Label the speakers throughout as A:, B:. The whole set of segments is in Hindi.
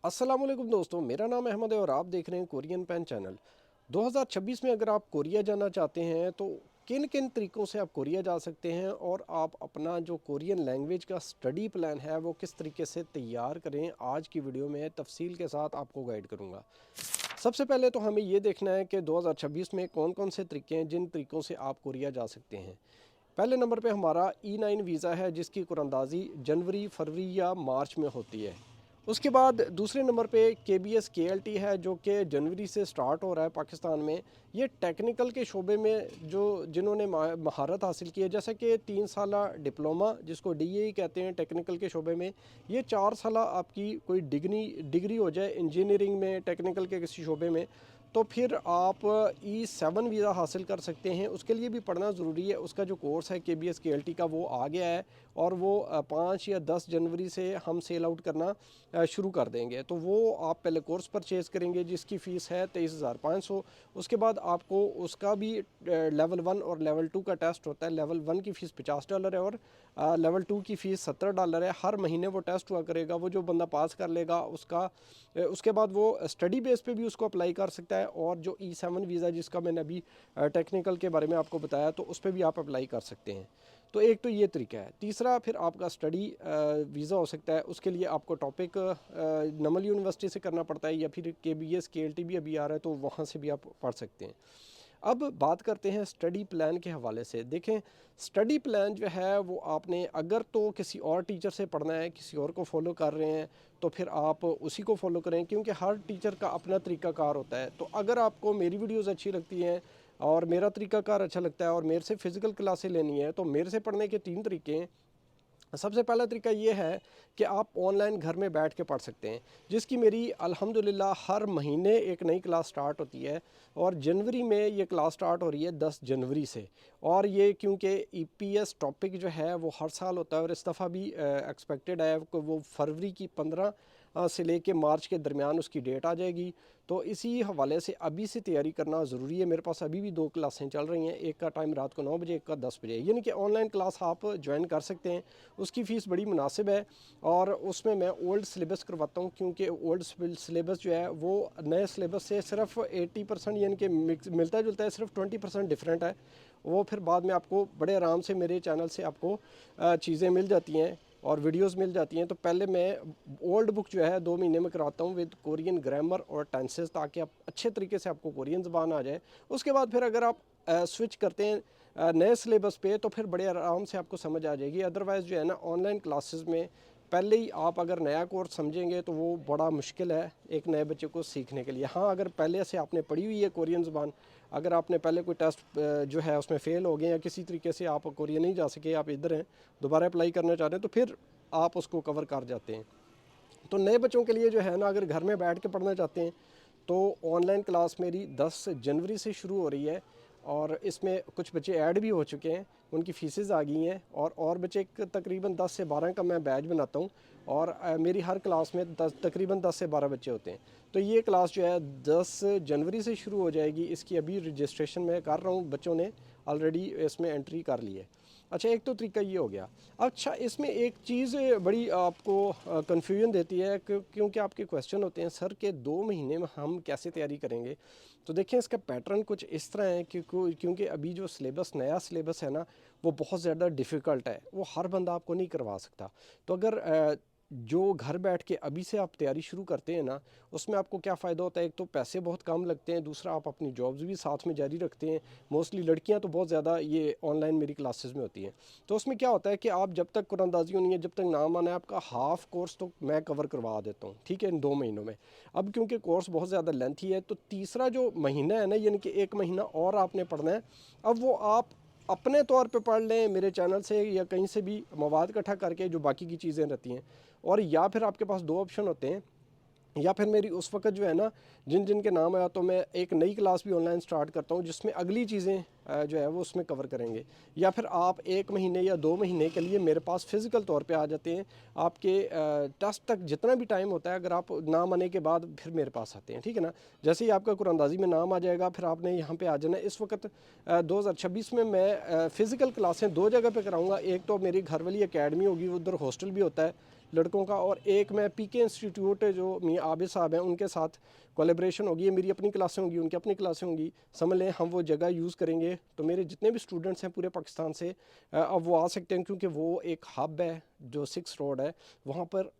A: अस्सलाम वालेकुम दोस्तों, मेरा नाम अहमद है और आप देख रहे हैं कोरियन पेन चैनल। 2026 में अगर आप कोरिया जाना चाहते हैं तो किन किन तरीक़ों से आप कोरिया जा सकते हैं और आप अपना जो कोरियन लैंग्वेज का स्टडी प्लान है वो किस तरीके से तैयार करें, आज की वीडियो में तफसील के साथ आपको गाइड करूंगा। सबसे पहले तो हमें ये देखना है कि 2026 में कौन कौन से तरीके हैं जिन तरीक़ों से आप कोरिया जा सकते हैं। पहले नंबर पे हमारा E9 वीज़ा है जिसकी कुरानंदाज़ी जनवरी, फरवरी या मार्च में होती है। उसके बाद दूसरे नंबर पे KBS KLT है जो कि जनवरी से स्टार्ट हो रहा है पाकिस्तान में। ये टेक्निकल के शोबे में जो जिन्होंने महारत हासिल की है, जैसे कि 3 साला डिप्लोमा जिसको DAE कहते हैं टेक्निकल के शोबे में, ये 4 साला आपकी कोई डिग्री हो जाए इंजीनियरिंग में, टेक्निकल के किसी शोबे में, तो फिर आप E7 वीज़ा हासिल कर सकते हैं। उसके लिए भी पढ़ना ज़रूरी है। उसका जो कोर्स है KBS KLT का वो आ गया है और वो 5 या 10 जनवरी से हम सेल आउट करना शुरू कर देंगे। तो वो आप पहले कोर्स परचेज़ करेंगे जिसकी फ़ीस है 23,500। उसके बाद आपको उसका भी लेवल 1 और लेवल 2 का टेस्ट होता है। लेवल 1 की फ़ीस $50 है और लेवल 2 की फ़ीस $70 है। हर महीने वो टेस्ट हुआ करेगा। वो जो बंदा पास कर लेगा उसके बाद वो स्टडी बेस पे भी उसको अप्लाई कर सकता है और जो E7 वीज़ा जिसका मैंने अभी टेक्निकल के बारे में आपको बताया तो उस पर भी आप अप्लाई कर सकते हैं। तो एक तो ये तरीका है। तीसरा फिर आपका स्टडी वीज़ा हो सकता है। उसके लिए आपको टॉपिक नमल यूनिवर्सिटी से करना पड़ता है या फिर KBS KLT भी अभी आ रहा है तो वहाँ से भी आप पढ़ सकते हैं। अब बात करते हैं स्टडी प्लान के हवाले से। देखें, स्टडी प्लान जो है वो आपने अगर तो किसी और टीचर से पढ़ना है, किसी और को फॉलो कर रहे हैं, तो फिर आप उसी को फॉलो करें क्योंकि हर टीचर का अपना तरीक़ाकार होता है। तो अगर आपको मेरी वीडियोज़ अच्छी लगती हैं और मेरा तरीक़ाकार अच्छा लगता है और मेरे से फ़िज़िकल क्लासें लेनी है, तो मेरे से पढ़ने के 3 तरीके हैं। सबसे पहला तरीका ये है कि आप ऑनलाइन घर में बैठ के पढ़ सकते हैं, जिसकी मेरी अल्हम्दुलिल्लाह हर महीने एक नई क्लास स्टार्ट होती है और जनवरी में ये क्लास स्टार्ट हो रही है 10 जनवरी से। और ये क्योंकि EPS टॉपिक जो है वो हर साल होता है और इस दफ़ा भी एक्सपेक्टेड है कि वो फरवरी की 15 से लेके मार्च के दरमियान उसकी डेट आ जाएगी। तो इसी हवाले से अभी से तैयारी करना ज़रूरी है। मेरे पास अभी भी 2 क्लासें चल रही हैं, एक का टाइम रात को 9 बजे, एक का 10 बजे, यानी कि ऑनलाइन क्लास आप ज्वाइन कर सकते हैं। उसकी फ़ीस बड़ी मुनासिब है और उसमें मैं ओल्ड सिलेबस करवाता हूँ क्योंकि ओल्ड सिलेबस जो है वो नए सिलेबस से सिर्फ 80% यानी कि मिलता जुलता है, सिर्फ 20% डिफरेंट है। वो फिर बाद में आपको बड़े आराम से मेरे चैनल से आपको चीज़ें मिल जाती हैं और वीडियोस मिल जाती हैं। तो पहले मैं ओल्ड बुक जो है 2 महीने में कराता हूँ विद कोरियन ग्रामर और टेंसेस, ताकि आप अच्छे तरीके से आपको कोरियन ज़बान आ जाए। उसके बाद फिर अगर आप स्विच करते हैं नए सिलेबस पे तो फिर बड़े आराम से आपको समझ आ जाएगी। अदरवाइज़ जो है ना, ऑनलाइन क्लासेस में पहले ही आप अगर नया कोर्स समझेंगे तो वो बड़ा मुश्किल है एक नए बच्चे को सीखने के लिए। हाँ, अगर पहले से आपने पढ़ी हुई है कोरियन ज़बान, अगर आपने पहले कोई टेस्ट जो है उसमें फ़ेल हो गए या किसी तरीके से आप कोरिया नहीं जा सके, आप इधर हैं, दोबारा अप्लाई करना चाह रहे हैं, तो फिर आप उसको कवर कर जाते हैं। तो नए बच्चों के लिए जो है ना, अगर घर में बैठ के पढ़ना चाहते हैं तो ऑनलाइन क्लास मेरी 10 जनवरी से शुरू हो रही है और इसमें कुछ बच्चे ऐड भी हो चुके हैं, उनकी फ़ीसेस आ गई हैं और बच्चे तकरीबन 10 से 12 का मैं बैच बनाता हूँ और मेरी हर क्लास में तकरीबन 10 से 12 बच्चे होते हैं। तो ये क्लास जो है 10 जनवरी से शुरू हो जाएगी। इसकी अभी रजिस्ट्रेशन मैं कर रहा हूँ, बच्चों ने ऑलरेडी इसमें एंट्री कर ली है। अच्छा, एक तो तरीका ये हो गया। अच्छा, इसमें एक चीज़ बड़ी आपको कन्फ्यूजन देती है क्योंकि आपके क्वेश्चन होते हैं सर के 2 महीने में हम कैसे तैयारी करेंगे। तो देखिए, इसका पैटर्न कुछ इस तरह है क्योंकि अभी जो सिलेबस नया सिलेबस है ना, वो बहुत ज़्यादा डिफ़िकल्ट है, वो हर बंदा आपको नहीं करवा सकता। तो अगर जो घर बैठ के अभी से आप तैयारी शुरू करते हैं ना, उसमें आपको क्या फ़ायदा होता है, एक तो पैसे बहुत कम लगते हैं, दूसरा आप अपनी जॉब्स भी साथ में जारी रखते हैं। मोस्टली लड़कियां तो बहुत ज़्यादा ये ऑनलाइन मेरी क्लासेस में होती हैं। तो उसमें क्या होता है कि आप जब तक कुरानंदाज़ी होनी है, जब तक नाम आना है, आपका हाफ़ कोर्स तो मैं कवर करवा देता हूँ, ठीक है, इन 2 महीनों में। अब क्योंकि कोर्स बहुत ज़्यादा लेंथी है तो तीसरा जो महीना है ना, यानी कि 1 महीना और आपने पढ़ना है। अब वो आप अपने तौर पे पढ़ लें मेरे चैनल से या कहीं से भी मवाद इकट्ठा करके जो बाकी की चीज़ें रहती हैं, और या फिर आपके पास 2 ऑप्शन होते हैं। या फिर मेरी उस वक़्त जो है ना, जिन जिन के नाम आया तो मैं एक नई क्लास भी ऑनलाइन स्टार्ट करता हूँ जिसमें अगली चीज़ें जो है वो उसमें कवर करेंगे। या फिर आप 1 महीने या 2 महीने के लिए मेरे पास फ़िज़िकल तौर पे आ जाते हैं। आपके टेस्ट तक जितना भी टाइम होता है, अगर आप नाम आने के बाद फिर मेरे पास आते हैं, ठीक है ना। जैसे ही आपका कुरानंदाज़ी में नाम आ जाएगा फिर आपने यहाँ पे आ जाना है। इस वक्त 2026 में मैं फ़िज़िकल क्लासें 2 जगह पे कराऊँगा। एक तो मेरी घर वाली अकेडमी होगी, उधर हॉस्टल भी होता है, लड़कों का, और एक मैं पीके इंस्टीट्यूट जो मियाँ आबिद साहब हैं उनके साथ कोलेब्रेशन होगी। ये मेरी अपनी क्लासें होंगी, उनकी अपनी क्लासें होंगी, समझ लें हम वो जगह यूज़ करेंगे। तो मेरे जितने भी स्टूडेंट्स हैं पूरे पाकिस्तान से अब वो आ सकते हैं, क्योंकि वो एक हब है जो 6 रोड है, वहाँ पर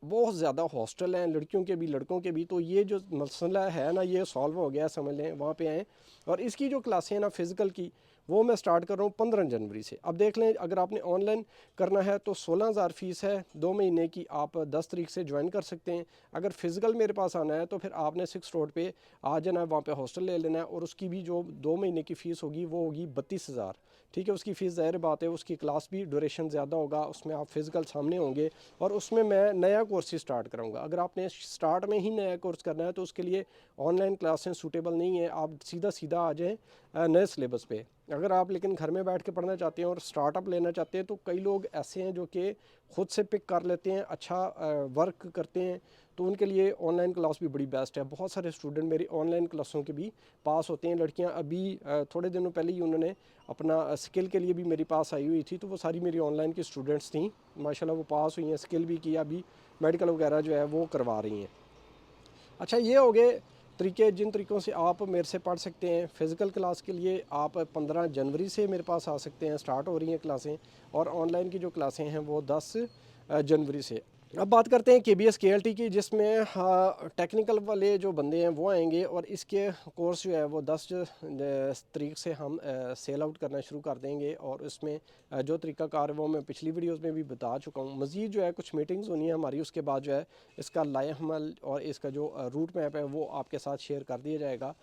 A: बहुत ज़्यादा हॉस्टल हैं, लड़कियों के भी लड़कों के भी। तो ये जो मसला है ना, ये सॉल्व हो गया समझ लें, वहाँ पे आएँ। और इसकी जो क्लासें हैं ना फ़िज़िकल की, वो मैं स्टार्ट कर रहा हूँ 15 जनवरी से। अब देख लें, अगर आपने ऑनलाइन करना है तो 16,000 फ़ीस है 2 महीने की, आप 10 तारीख से ज्वाइन कर सकते हैं। अगर फ़िज़िकल मेरे पास आना है तो फिर आपने 6 रोड पे आ जाना है, वहाँ पे हॉस्टल ले लेना है, और उसकी भी जो 2 महीने की फ़ीस होगी वो होगी 32,000। ठीक है, उसकी फ़ीस ज़ाहिर बात है, उसकी क्लास भी ड्यूरेशन ज़्यादा होगा, उसमें आप फिज़िकल सामने होंगे, और उसमें मैं नया कोर्स ही स्टार्ट कराऊंगा। अगर आपने स्टार्ट में ही नया कोर्स करना है तो उसके लिए ऑनलाइन क्लासें सूटेबल नहीं है, आप सीधा सीधा आ जाएँ नए सिलेबस पे। अगर आप लेकिन घर में बैठ के पढ़ना चाहते हैं और स्टार्टअप लेना चाहते हैं, तो कई लोग ऐसे हैं जो कि खुद से पिक कर लेते हैं, अच्छा वर्क करते हैं, तो उनके लिए ऑनलाइन क्लास भी बड़ी बेस्ट है। बहुत सारे स्टूडेंट मेरी ऑनलाइन क्लासों के भी पास होते हैं। लड़कियां अभी थोड़े दिनों पहले ही उन्होंने अपना स्किल के लिए भी मेरे पास आई हुई थी, तो वो सारी मेरी ऑनलाइन की स्टूडेंट्स थी, माशाल्लाह वो पास हुई हैं, स्किल भी किया, अभी मेडिकल वगैरह जो है वो करवा रही हैं। अच्छा, ये हो गए तरीके जिन तरीक़ों से आप मेरे से पढ़ सकते हैं। फ़िज़िकल क्लास के लिए आप 15 जनवरी से मेरे पास आ सकते हैं, स्टार्ट हो रही हैं क्लासें, और ऑनलाइन की जो क्लासें हैं वो 10 जनवरी से। अब बात करते हैं केबीएस केएलटी की, जिसमें हाँ टेक्निकल वाले जो बंदे हैं वो आएंगे, और इसके कोर्स जो है वो 10 तारीख से हम सेल आउट करना शुरू कर देंगे। और इसमें जो तरीक़ाकार है वो मैं पिछली वीडियोस में भी बता चुका हूँ। मज़ीद जो है कुछ मीटिंग्स होनी है हमारी, उसके बाद जो है इसका लाएअमल और इसका जो रूट मैप है वो आपके साथ शेयर कर दिया जाएगा।